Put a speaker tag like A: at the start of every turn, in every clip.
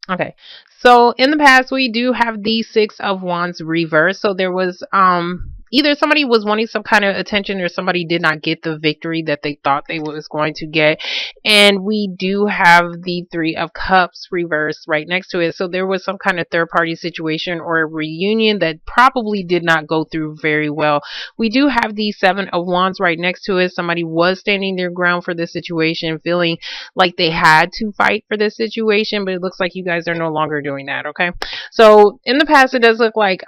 A: Okay. So in the past we do have the Six of Wands reverse. So there was either somebody was wanting some kind of attention or somebody did not get the victory that they thought they was going to get. And we do have the Three of Cups reverse right next to it. So there was some kind of third party situation or a reunion that probably did not go through very well. We do have the Seven of Wands right next to it. Somebody was standing their ground for this situation, feeling like they had to fight for this situation, but it looks like you guys are no longer doing that. Okay, so in the past it does look like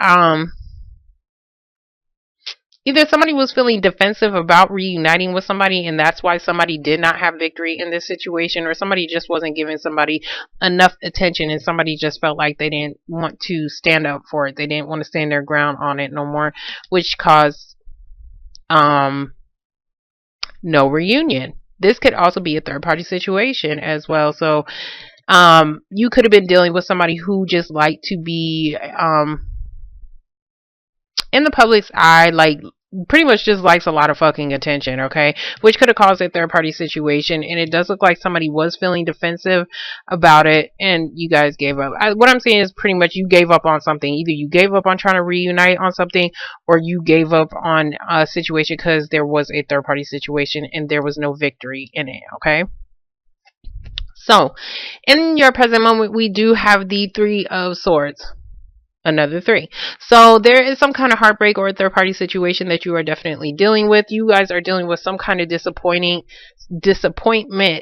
A: either somebody was feeling defensive about reuniting with somebody and that's why somebody did not have victory in this situation, or somebody just wasn't giving somebody enough attention and somebody just felt like they didn't want to stand up for it, they didn't want to stand their ground on it no more, which caused um no reunion. This could also be a third party situation as well. So you could have been dealing with somebody who just liked to be in the public's eye, like pretty much just likes a lot of fucking attention, okay? Which could have caused a third party situation, and it does look like somebody was feeling defensive about it, and you guys gave up. What I'm saying is pretty much you gave up on something. Either you gave up on trying to reunite on something, or you gave up on a situation because there was a third party situation and there was no victory in it, okay? So, in your present moment, we do have the Three of Swords. Another three. So there is some kind of heartbreak or a third party situation that you are definitely dealing with. You guys are dealing with some kind of disappointment,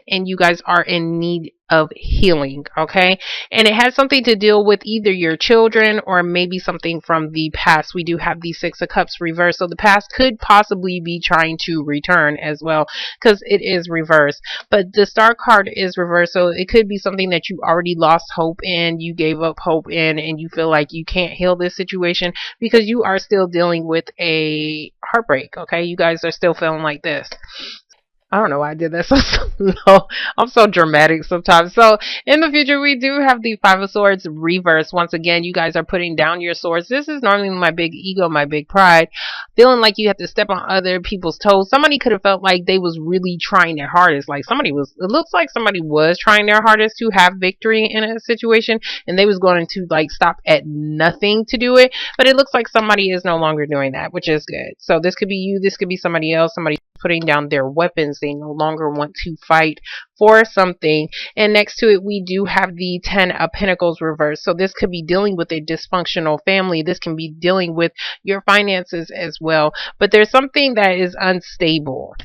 A: and you guys are in need of healing, okay? And it has something to deal with either your children or maybe something from the past. We do have the Six of Cups reversed, so the past could possibly be trying to return as well because it is reversed. But the Star card is reversed, so it could be something that you already lost hope in, you gave up hope in, and you feel like you can't heal this situation because you are still dealing with a heartbreak, okay? You guys are still feeling like this. I don't know why I did that so slow. I'm so dramatic sometimes. So in the future, we do have the Five of Swords reverse. Once again, you guys are putting down your swords. This is normally my big ego, my big pride, feeling like you have to step on other people's toes. Somebody could have felt like they was really trying their hardest. Like somebody was, it looks like somebody was trying their hardest to have victory in a situation, and they was going to like stop at nothing to do it. But it looks like somebody is no longer doing that, which is good. So this could be you. This could be somebody else. Somebody putting down their weapons. They no longer want to fight for something. And next to it, we do have the Ten of Pentacles reversed. So this could be dealing with a dysfunctional family. This can be dealing with your finances as well. But there's something that is unstable.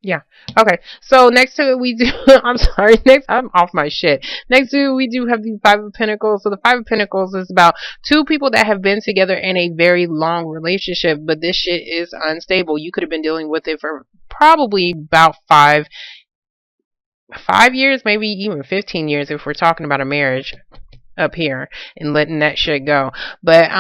A: Yeah. Okay. So next to it, we do. I'm sorry. Next, I'm off my shit. Next to it, we do have the Five of Pentacles. So the Five of Pentacles is about two people that have been together in a very long relationship, but this shit is unstable. You could have been dealing with it for probably about 5 years, maybe even 15 years if we're talking about a marriage up here and letting that shit go. But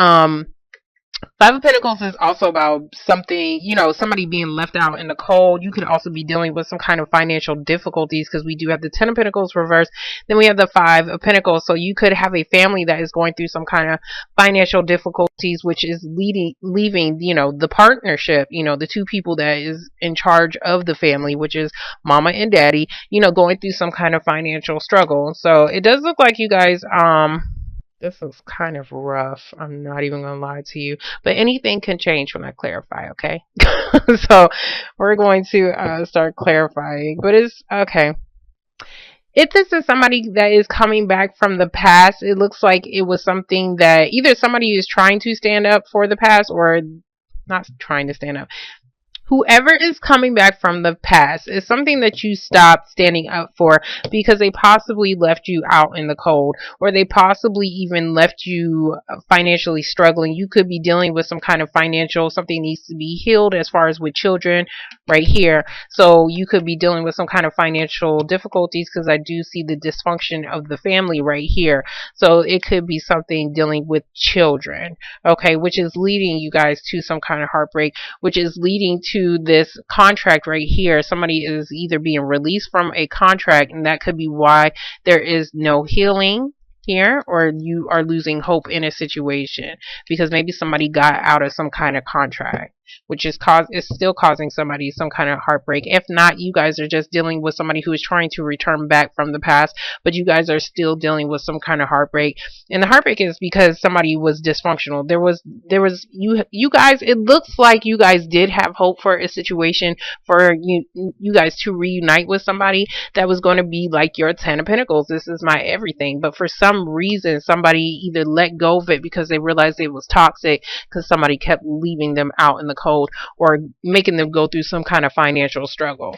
A: Five of Pentacles is also about something, somebody being left out in the cold. You could also be dealing with some kind of financial difficulties because we do have the Ten of Pentacles reversed. Then we have the Five of Pentacles. So you could have a family that is going through some kind of financial difficulties, which is leaving, the partnership, the two people that is in charge of the family, which is mama and daddy, going through some kind of financial struggle. So it does look like you guys, this is kind of rough. I'm not even going to lie to you. But anything can change when I clarify, okay? So we're going to start clarifying. But it's okay. If this is somebody that is coming back from the past, it looks like it was something that either somebody is trying to stand up for the past or not trying to stand up. Whoever is coming back from the past is something that you stopped standing up for because they possibly left you out in the cold, or they possibly even left you financially struggling. You could be dealing with some kind of financial, something needs to be healed as far as with children right here. So you could be dealing with some kind of financial difficulties because I do see the dysfunction of the family right here. So it could be something dealing with children, okay, which is leading you guys to some kind of heartbreak, which is leading to this contract right here. Somebody is either being released from a contract, and that could be why there is no healing here, or you are losing hope in a situation because maybe somebody got out of some kind of contract. which is still causing somebody some kind of heartbreak. If not, you guys are just dealing with somebody who is trying to return back from the past, but you guys are still dealing with some kind of heartbreak. And the heartbreak is because somebody was dysfunctional. You guys, it looks like you guys did have hope for a situation for you guys to reunite with somebody that was going to be like your 10 of Pentacles. This is my everything. But for some reason, somebody either let go of it because they realized it was toxic, because somebody kept leaving them out in the cold, or making them go through some kind of financial struggle.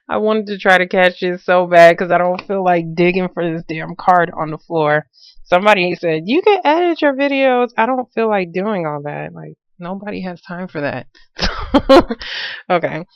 A: I wanted to try to catch it so bad because I don't feel like digging for this damn card on the floor. Somebody said, you can edit your videos. I don't feel like doing all that. Like, nobody has time for that. Okay.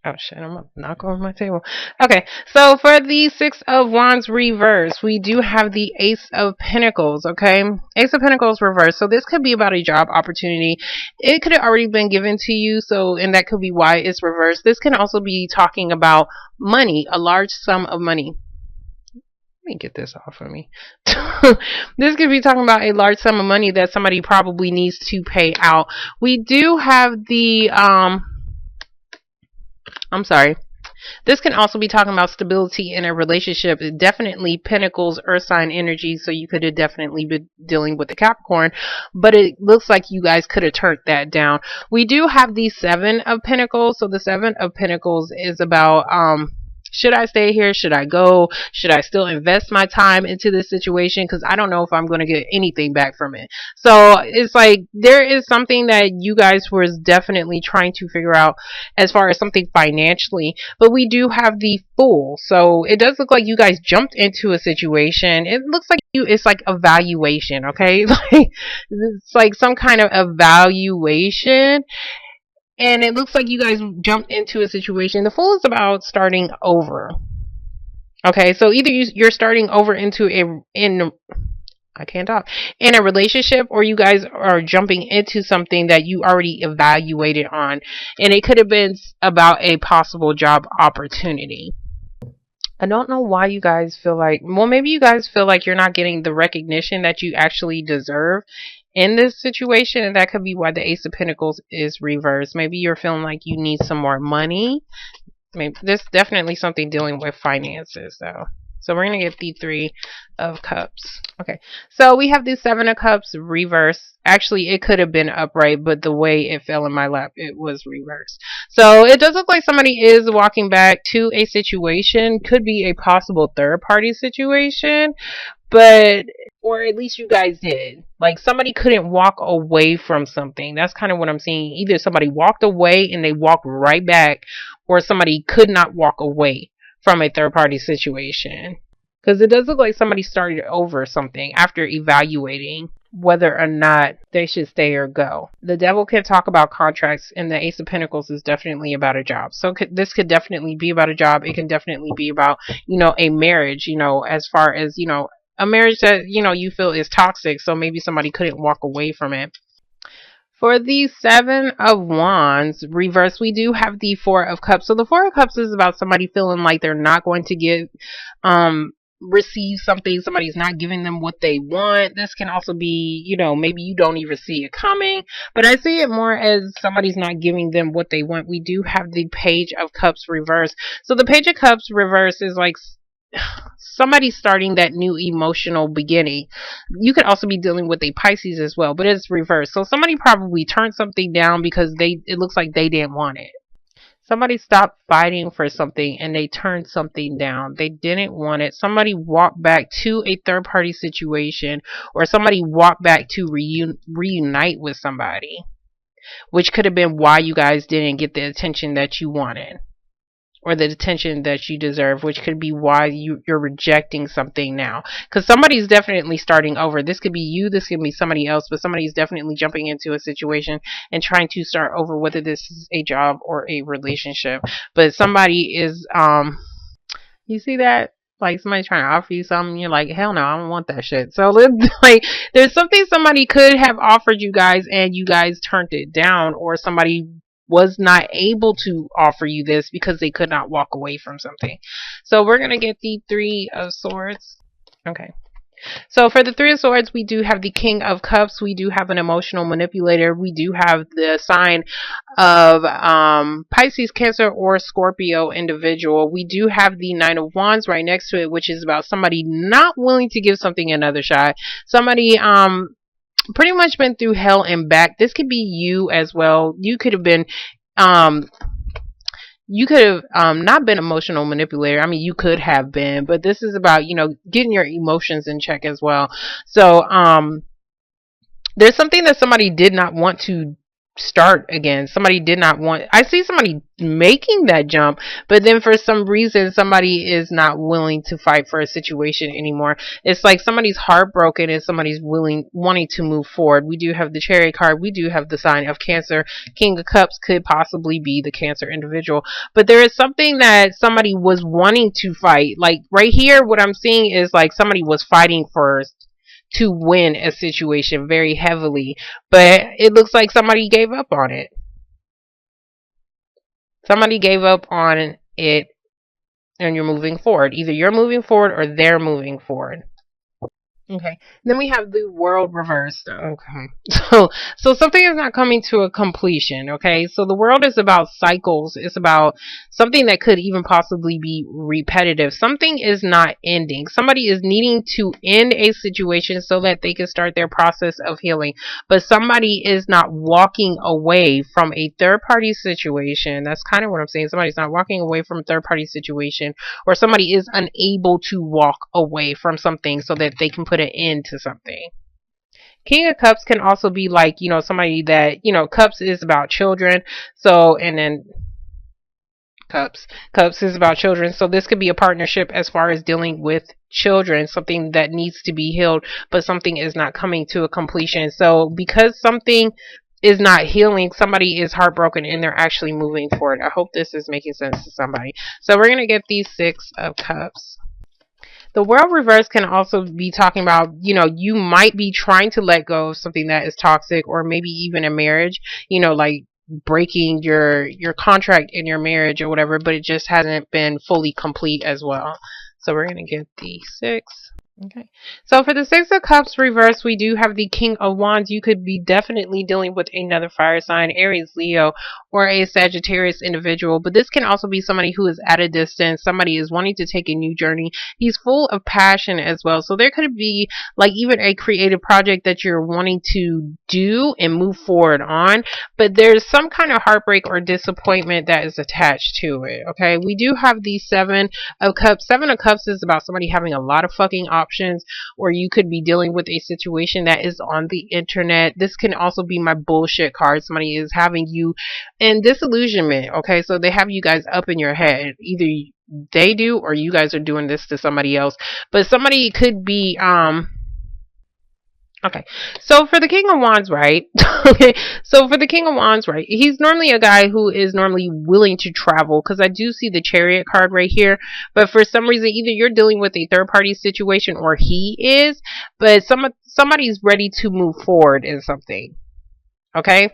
A: Oh shit, I'm gonna knock over my table. Okay, so for the Six of Wands reverse, we do have the Ace of Pentacles, okay? Ace of Pentacles reverse. So this could be about a job opportunity. It could have already been given to you, and that could be why it's reversed. This can also be talking about money, a large sum of money. Let me get this off of me. This could be talking about a large sum of money that somebody probably needs to pay out. We do have the I'm sorry. This can also be talking about stability in a relationship. Definitely Pentacles, Earth sign energy, so you could have definitely been dealing with the Capricorn, but it looks like you guys could have turned that down. We do have the Seven of Pentacles, so the Seven of Pentacles is about should I stay here? Should I go? Should I still invest my time into this situation? Because I don't know if I'm going to get anything back from it. So it's like there is something that you guys were definitely trying to figure out as far as something financially. But we do have the Fool. So it does look like you guys jumped into a situation. It looks like it's like evaluation, okay? Like it's like some kind of evaluation. And it looks like you guys jumped into a situation. The Fool is about starting over. Okay, so either you're starting over I can't talk, in a relationship, or you guys are jumping into something that you already evaluated on. And it could have been about a possible job opportunity. I don't know why you guys feel like, well, maybe you guys feel like you're not getting the recognition that you actually deserve in this situation, and that could be why the Ace of Pentacles is reversed. Maybe you're feeling like you need some more money. Maybe there's definitely something dealing with finances, though. So we're going to get the Three of Cups. Okay, so we have the Seven of Cups reverse. Actually, it could have been upright, but the way it fell in my lap, it was reversed. So it does look like somebody is walking back to a situation. Could be a possible third-party situation, but or at least you guys did. Like somebody couldn't walk away from something. That's kind of what I'm seeing. Either somebody walked away and they walked right back, or somebody could not walk away from a third-party situation. Because it does look like somebody started over something after evaluating whether or not they should stay or go. The Devil can talk about contracts, and the Ace of Pentacles is definitely about a job. So this could definitely be about a job. It can definitely be about, a marriage, as far as, a marriage that, you feel is toxic. So maybe somebody couldn't walk away from it. For the Seven of Wands reverse, we do have the Four of Cups. So the Four of Cups is about somebody feeling like they're not going to receive something. Somebody's not giving them what they want. This can also be, maybe you don't even see it coming, but I see it more as somebody's not giving them what they want. We do have the Page of Cups reverse. So the Page of Cups reverse is like somebody starting that new emotional beginning. You could also be dealing with a Pisces as well, but it's reversed. So somebody probably turned something down because it looks like they didn't want it. Somebody stopped fighting for something and they turned something down. They didn't want it. Somebody walked back to a third party situation, or somebody walked back to reunite with somebody, which could have been why you guys didn't get the attention that you wanted, or the attention that you deserve, which could be why you're rejecting something now. Because somebody's definitely starting over. This could be you, this could be somebody else, but somebody's definitely jumping into a situation and trying to start over, whether this is a job or a relationship. But somebody is, you see that? Like somebody trying to offer you something, you're like, hell no, I don't want that shit. So like, there's something somebody could have offered you guys and you guys turned it down, or somebody was not able to offer you this because they could not walk away from something. So we're going to get the Three of Swords. Okay. So for the Three of Swords, we do have the King of Cups. We do have an emotional manipulator. We do have the sign of Pisces, Cancer, or Scorpio individual. We do have the Nine of Wands right next to it, which is about somebody not willing to give something another shot. Somebody pretty much been through hell and back. This could be you as well. You could have been um not been emotional manipulator. I mean, you could have been, but this is about, getting your emotions in check as well. So there's something that somebody did not want to start again. Somebody did not want, I see somebody making that jump, but then for some reason somebody is not willing to fight for a situation anymore. It's like somebody's heartbroken and somebody's wanting to move forward. We do have the Chariot card. We do have the sign of Cancer. King of Cups could possibly be the Cancer individual, but there is something that somebody was wanting to fight. Like right here, what I'm seeing is like somebody was fighting first to win a situation very heavily, but it looks like somebody gave up on it. Somebody gave up on it, and you're moving forward. Either you're moving forward or they're moving forward. Okay. Then we have the world reversed. Okay. So something is not coming to a completion. Okay. So the world is about cycles. It's about something that could even possibly be repetitive. Something is not ending. Somebody is needing to end a situation so that they can start their process of healing. But somebody is not walking away from a third party situation. That's kind of what I'm saying. Somebody's not walking away from a third party situation, or somebody is unable to walk away from something so that they can put an end to something. King of Cups can also be like, somebody that, Cups is about children. So, and then Cups is about children. So this could be a partnership as far as dealing with children, something that needs to be healed, but something is not coming to a completion. So because something is not healing, somebody is heartbroken and they're actually moving forward. I hope this is making sense to somebody. So we're going to get these Six of Cups. The world reverse can also be talking about, you might be trying to let go of something that is toxic, or maybe even a marriage, like breaking your contract in your marriage or whatever, but it just hasn't been fully complete as well. So we're going to get the Six. Okay. So for the Six of Cups reverse, we do have the King of Wands. You could be definitely dealing with another fire sign, Aries, Leo, or a Sagittarius individual. But this can also be somebody who is at a distance. Somebody is wanting to take a new journey. He's full of passion as well. So there could be like even a creative project that you're wanting to do and move forward on. But there's some kind of heartbreak or disappointment that is attached to it. Okay. We do have the Seven of Cups. Seven of Cups is about somebody having a lot of fucking options, or you could be dealing with a situation that is on the internet. This can also be my bullshit card. Somebody is having you in disillusionment. Okay, so they have you guys up in your head. Either they do or you guys are doing this to somebody else. But somebody could be okay, so for the King of Wands, right? Okay, so for the King of Wands, right? He's normally a guy who is normally willing to travel, because I do see the Chariot card right here. But for some reason, either you're dealing with a third party situation or he is, but somebody's ready to move forward in something. Okay.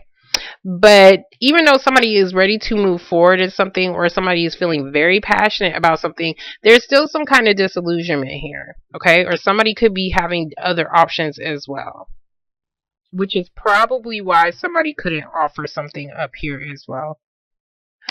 A: But even though somebody is ready to move forward in something, or somebody is feeling very passionate about something, there's still some kind of disillusionment here. Okay. Or somebody could be having other options as well, which is probably why somebody couldn't offer something up here as well.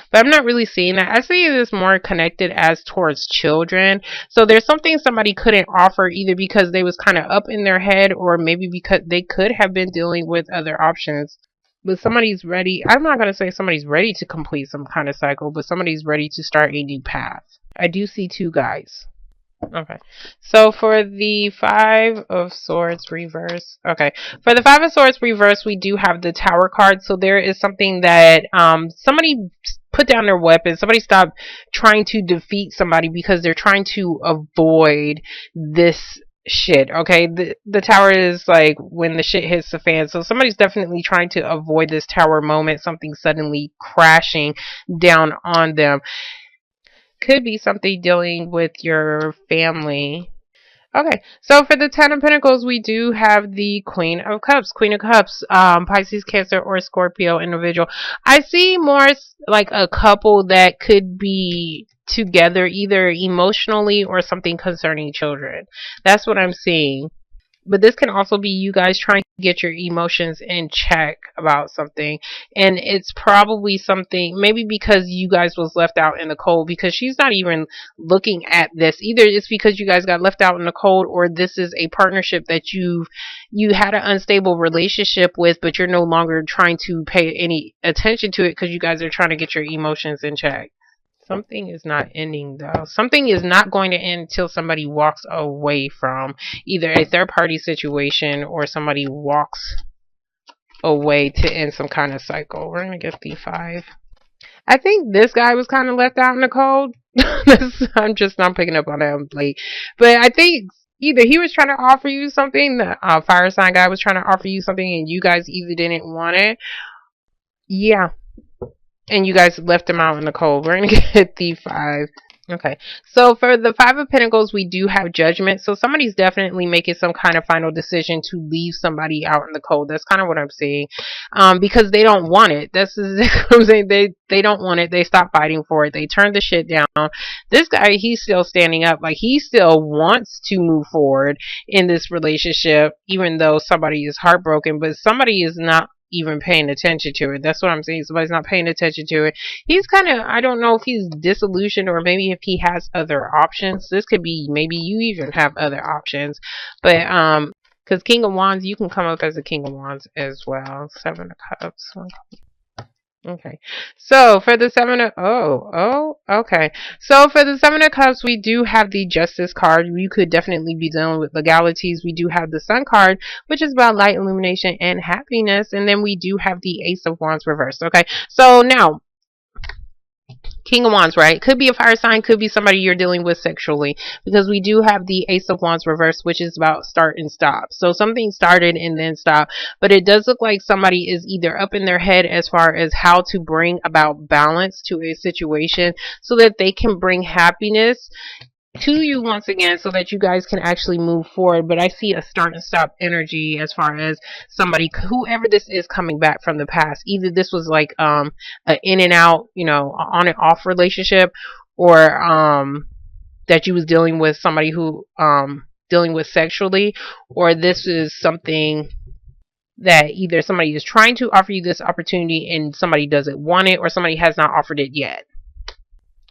A: But I'm not really seeing that. I see it as more connected as towards children. So there's something somebody couldn't offer, either because they was kind of up in their head, or maybe because they could have been dealing with other options. But somebody's ready. I'm not going to say somebody's ready to complete some kind of cycle, but somebody's ready to start a new path. I do see two guys. Okay. So for the Five of Swords reverse. Okay. For the Five of Swords reverse, we do have the Tower card. So there is something that somebody put down their weapon. Somebody stopped trying to defeat somebody because they're trying to avoid this shit. Okay, the tower is like when the shit hits the fan. So somebody's definitely trying to avoid this tower moment, something suddenly crashing down on them. Could be something dealing with your family. Okay, so for the Ten of Pentacles, we do have the Queen of Cups. Queen of Cups, Pisces, Cancer, or Scorpio individual. I see more like a couple that could be together, either emotionally or something concerning children. That's what I'm seeing. But this can also be you guys trying to get your emotions in check about something. And it's probably something, maybe because you guys was left out in the cold, because she's not even looking at this. Either it's because you guys got left out in the cold, or this is a partnership that you had an unstable relationship with, but you're no longer trying to pay any attention to it because you guys are trying to get your emotions in check. Something is not ending though. Something is not going to end until somebody walks away from either a third party situation or somebody walks away to end some kind of cycle. We're going to get the 5. I think this guy was kind of left out in the cold. I'm just not picking up on that late. But I think either he was trying to offer you something, the fire sign guy was trying to offer you something, and you guys either didn't want it. Yeah. And you guys left him out in the cold. We're going to get the 5. Okay. So for the 5 of Pentacles, we do have Judgment. So somebody's definitely making some kind of final decision to leave somebody out in the cold. That's kind of what I'm seeing. Because they don't want it. That's what I'm saying. They don't want it. They stop fighting for it. They turn the shit down. This guy, he's still standing up. Like, he still wants to move forward in this relationship, even though somebody is heartbroken. But somebody is not even paying attention to it. That's what I'm saying. Somebody's not paying attention to it. He's kind of, I don't know if he's disillusioned or maybe if he has other options. This could be, maybe you even have other options. But because King of Wands, you can come up as a King of Wands as well. 7 of Cups. Okay, so for the 7 of, okay. So for the 7 of Cups, we do have the Justice card. You could definitely be dealing with legalities. We do have the Sun card, which is about light, illumination, and happiness. And then we do have the Ace of Wands reversed. Okay, so now, King of Wands, right? Could be a fire sign, could be somebody you're dealing with sexually, because we do have the Ace of Wands reversed, which is about start and stop. So something started and then stopped, but it does look like somebody is either up in their head as far as how to bring about balance to a situation so that they can bring happiness to you once again, so that you guys can actually move forward. But I see a start and stop energy as far as somebody, whoever this is, coming back from the past. Either this was like an in and out, you know, on and off relationship, or that you was dealing with somebody who dealing with sexually, or this is something that either somebody is trying to offer you this opportunity and somebody doesn't want it, or somebody has not offered it yet.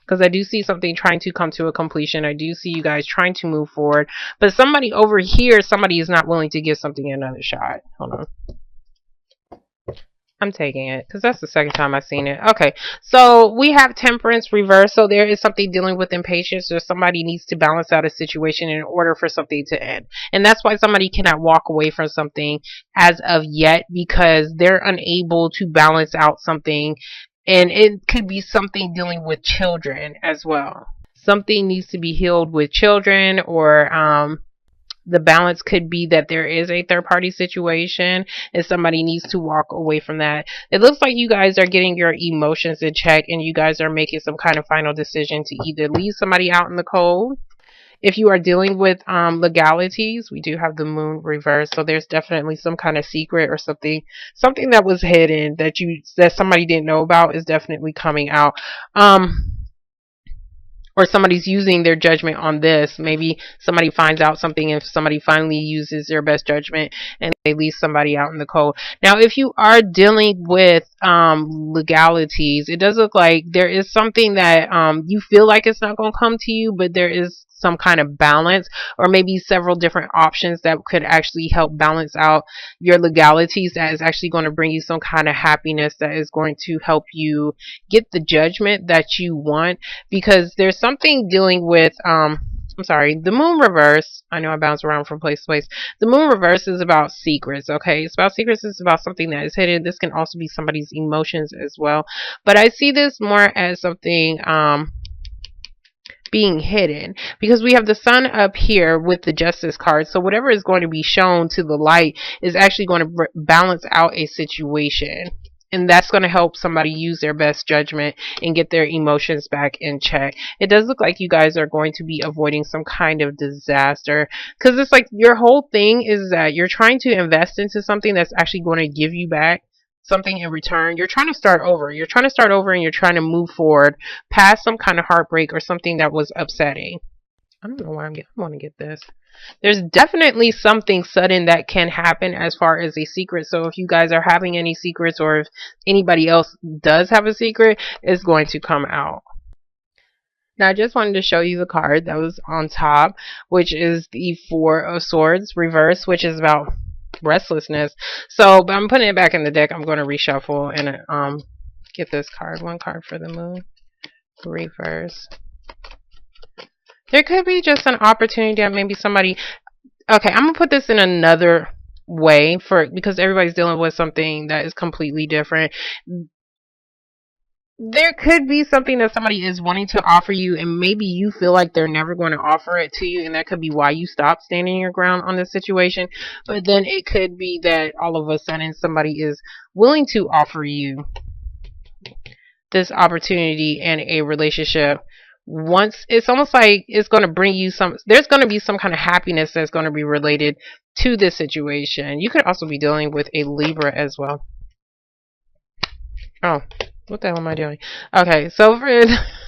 A: Because I do see something trying to come to a completion. I do see you guys trying to move forward. But somebody over here, somebody is not willing to give something another shot. Hold on. I'm taking it because that's the second time I've seen it. Okay, so we have Temperance reverse. So there is something dealing with impatience, or somebody needs to balance out a situation in order for something to end. And that's why somebody cannot walk away from something as of yet, because they're unable to balance out something. And it could be something dealing with children as well. Something needs to be healed with children, or the balance could be that there is a third party situation and somebody needs to walk away from that. It looks like you guys are getting your emotions in check, and you guys are making some kind of final decision to either leave somebody out in the cold. If you are dealing with legalities, we do have the Moon reversed. So there's definitely some kind of secret or something that was hidden that somebody didn't know about is definitely coming out. Or somebody's using their judgment on this. Maybe somebody finds out something, if somebody finally uses their best judgment and they leave somebody out in the cold. Now, if you are dealing with legalities, it does look like there is something that you feel like it's not going to come to you, but there is some kind of balance, or maybe several different options that could actually help balance out your legalities, that is actually going to bring you some kind of happiness, that is going to help you get the judgment that you want. Because there's something dealing with I'm sorry, the Moon reverse. I know I bounce around from place to place. The Moon reverse is about secrets, okay? It's about secrets. It's about something that is hidden. This can also be somebody's emotions as well. But I see this more as something being hidden, because we have the Sun up here with the Justice card. So whatever is going to be shown to the light is actually going to balance out a situation. And that's going to help somebody use their best judgment and get their emotions back in check. It does look like you guys are going to be avoiding some kind of disaster, because it's like your whole thing is that you're trying to invest into something that's actually going to give you back something in return. You're trying to start over. You're trying to start over and you're trying to move forward past some kind of heartbreak or something that was upsetting. I don't know why I want to get this. There's definitely something sudden that can happen as far as a secret. So if you guys are having any secrets, or if anybody else does have a secret, it's going to come out. Now I just wanted to show you the card that was on top, which is the Four of Swords reverse, which is about restlessness. So, but I'm putting it back in the deck. I'm going to reshuffle and get this card. One card for the Moon reverse. There could be just an opportunity that maybe somebody. Okay, I'm gonna put this in another way because everybody's dealing with something that is completely different. There could be something that somebody is wanting to offer you, and maybe you feel like they're never going to offer it to you, and that could be why you stop standing your ground on this situation. But then it could be that all of a sudden somebody is willing to offer you this opportunity and a relationship. Once it's almost like it's going to bring you there's going to be some kind of happiness that's going to be related to this situation. You could also be dealing with a Libra as well. Oh, what the hell am I doing? Okay, so for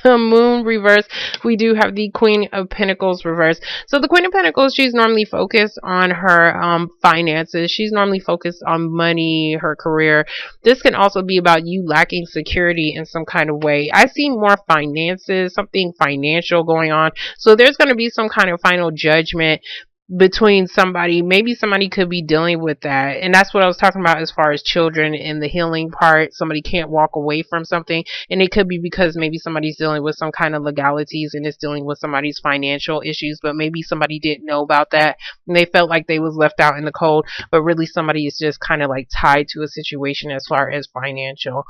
A: the Moon reverse, we do have the Queen of Pentacles reverse. So the Queen of Pentacles, she's normally focused on her finances. She's normally focused on money, her career. This can also be about you lacking security in some kind of way. I see more finances, something financial going on. So there's going to be some kind of final judgment between somebody. Maybe somebody could be dealing with that, and that's what I was talking about as far as children and the healing part. Somebody can't walk away from something, and it could be because maybe somebody's dealing with some kind of legalities and is dealing with somebody's financial issues, but maybe somebody didn't know about that and they felt like they was left out in the cold, but really somebody is just kind of like tied to a situation as far as financial.